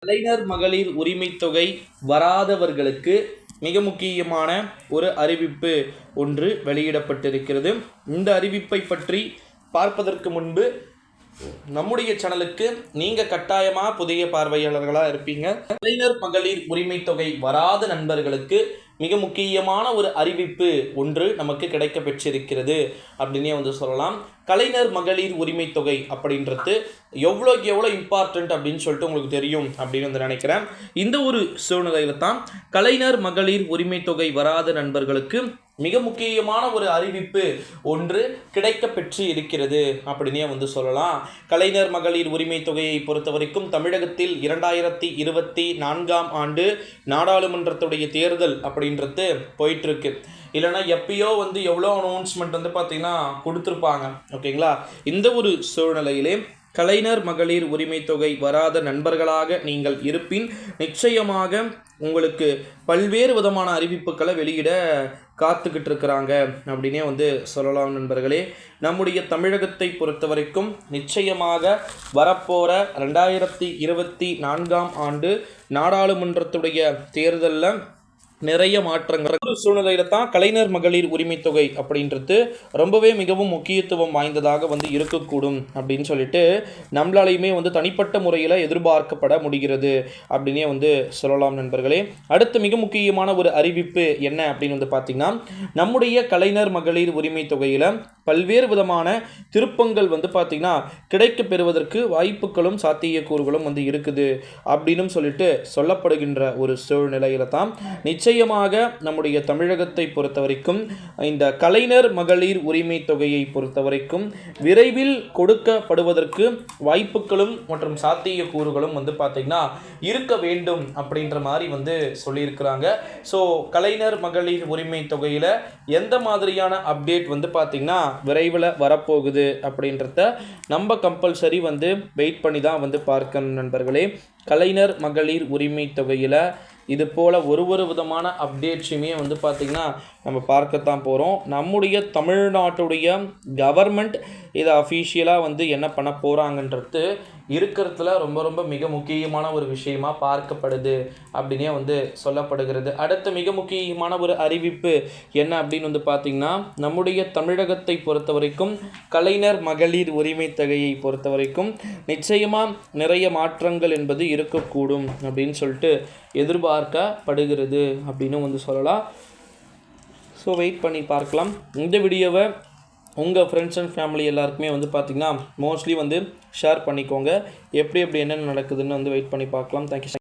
கலைஞர் மகளிர் உரிமை தொகை வராதவர்களுக்கு மிக முக்கியமான ஒரு அறிவிப்பு ஒன்று வெளியிடப்பட்டிருக்கிறது. இந்த அறிவிப்பை பற்றி பார்ப்பதற்கு முன்பு நம்முடைய சேனலுக்கு நீங்கள் கட்டாயமாக புதிய பார்வையாளர்களாக இருப்பீங்க. கலைஞர் மகளிர் உரிமை தொகை வராத நண்பர்களுக்கு மிக முக்கியமான ஒரு அறிவிப்பு ஒன்று நமக்கு கிடைக்க பெற்றிருக்கிறது அப்படின்னே சொல்லலாம். கலைஞர் மகளிர் உரிமை தொகை அப்படின்றது எவ்வளோக்கு எவ்வளோ இம்பார்ட்டண்ட் அப்படின்னு சொல்லிட்டு உங்களுக்கு தெரியும் அப்படின்னு நினைக்கிறேன். இந்த ஒரு சூழ்நிலையில் தான் கலைஞர் மகளிர் உரிமை தொகை வராத நண்பர்களுக்கு மிக முக்கியமான ஒரு அறிவிப்பு ஒன்று கிடைக்க பெற்று இருக்கிறது அப்படின்னே சொல்லலாம். கலைஞர் மகளிர் உரிமை தொகையை பொறுத்த வரைக்கும் தமிழகத்தில் 2024 ஆண்டு நாடாளுமன்றத்துடைய தேர்தல் அப்படின்றது போயிட்டுருக்கு. இல்லைனா எப்பயோ எவ்வளோ அனௌன்ஸ்மெண்ட் பார்த்தீங்கன்னா கொடுத்துருப்பாங்க. ஓகேங்களா? இந்த ஒரு சூழ்நிலையிலே கலைஞர் மகளிர் உரிமை தொகை வராத நண்பர்களாக நீங்கள் இருப்பின் நிச்சயமாக உங்களுக்கு பல்வேறு விதமான அறிவிப்புகளை வெளியிட காத்துக்கிட்டு இருக்கிறாங்க அப்படின்னே சொல்லலாம் நண்பர்களே. நம்முடைய தமிழகத்தை பொறுத்த வரைக்கும் நிச்சயமாக வரப்போகிற 2024 ஆண்டு நாடாளுமன்றத்துடைய தேர்தலில் நிறைய மாற்றங்கள் சூழ்நிலையில தான் கலைஞர் மகளிர் உரிமை தொகை அப்படின்றது ரொம்பவே மிகவும் முக்கியத்துவம் வாய்ந்ததாக இருக்கக்கூடும் அப்படின்னு சொல்லிட்டு நம்மளாலையுமே தனிப்பட்ட முறையில் எதிர்பார்க்கப்பட முடிகிறது அப்படின்னே சொல்லலாம் நண்பர்களே. அடுத்து மிக முக்கியமான ஒரு அறிவிப்பு என்ன அப்படின்னு பார்த்தீங்கன்னா, நம்முடைய கலைஞர் மகளிர் உரிமை தொகையில் பல்வேறு விதமான திருப்பங்கள் பார்த்தீங்கன்னா கிடைக்க பெறுவதற்கு வாய்ப்புகளும் சாத்தியக்கூறுகளும் இருக்குது அப்படின்னு சொல்லிட்டு சொல்லப்படுகின்ற ஒரு சூழ்நிலையில தான் நிச்சயமாக நம்முடைய தமிழகத்தை பொறுத்த வரைக்கும் இந்த கலைஞர் மகளிர் உரிமை தொகையை பொறுத்த வரைக்கும் விரைவில் கொடுக்கப்படுவதற்கு வாய்ப்புகளும் மற்றும் சாத்தியக்கூறுகளும் பார்த்தீங்கன்னா இருக்க வேண்டும் அப்படின்ற மாதிரி சொல்லியிருக்கிறாங்க. ஸோ கலைஞர் மகளிர் உரிமை தொகையில் எந்த மாதிரியான அப்டேட் பார்த்தீங்கன்னா விரைவில் வரப்போகுது அப்படின்றத நம்ம கம்பல்சரி வெயிட் பண்ணி தான் பார்க்கணும் நண்பர்களே. கலைஞர் மகளிர் உரிமை தொகையில் இது போல் ஒரு விதமான அப்டேட்ஸுமே பார்த்திங்கன்னா நம்ம பார்க்கத்தான் போகிறோம். நம்முடைய தமிழ்நாட்டுடைய கவர்மெண்ட் இதை அஃபீஷியலாக என்ன பண்ண போகிறாங்கன்றது இருக்கிறதுல ரொம்ப மிக முக்கியமான ஒரு விஷயமாக பார்க்கப்படுது அப்படின்னே சொல்லப்படுகிறது. அடுத்த மிக முக்கியமான ஒரு அறிவிப்பு என்ன அப்படின்னு பார்த்திங்கன்னா, நம்முடைய தமிழகத்தை பொறுத்த வரைக்கும் கலைஞர் மகளிர் உரிமை தொகையை பொறுத்த வரைக்கும் நிச்சயமாக நிறைய மாற்றங்கள் என்பது இருக்கக்கூடும் அப்படின்னு சொல்லிட்டு எதிர்பார்க்கப்படுகிறது அப்படின்னு சொல்லலாம். ஸோ வெயிட் பண்ணி பார்க்கலாம். இந்த வீடியோவை உங்கள் ஃப்ரெண்ட்ஸ் அண்ட் ஃபேமிலி எல்லாருக்குமே பார்த்திங்கன்னா மோஸ்ட்லி ஷேர் பண்ணிக்கோங்க. எப்படி என்னென்ன நடக்குதுன்னு வெயிட் பண்ணி பார்க்கலாம். தேங்க்யூ.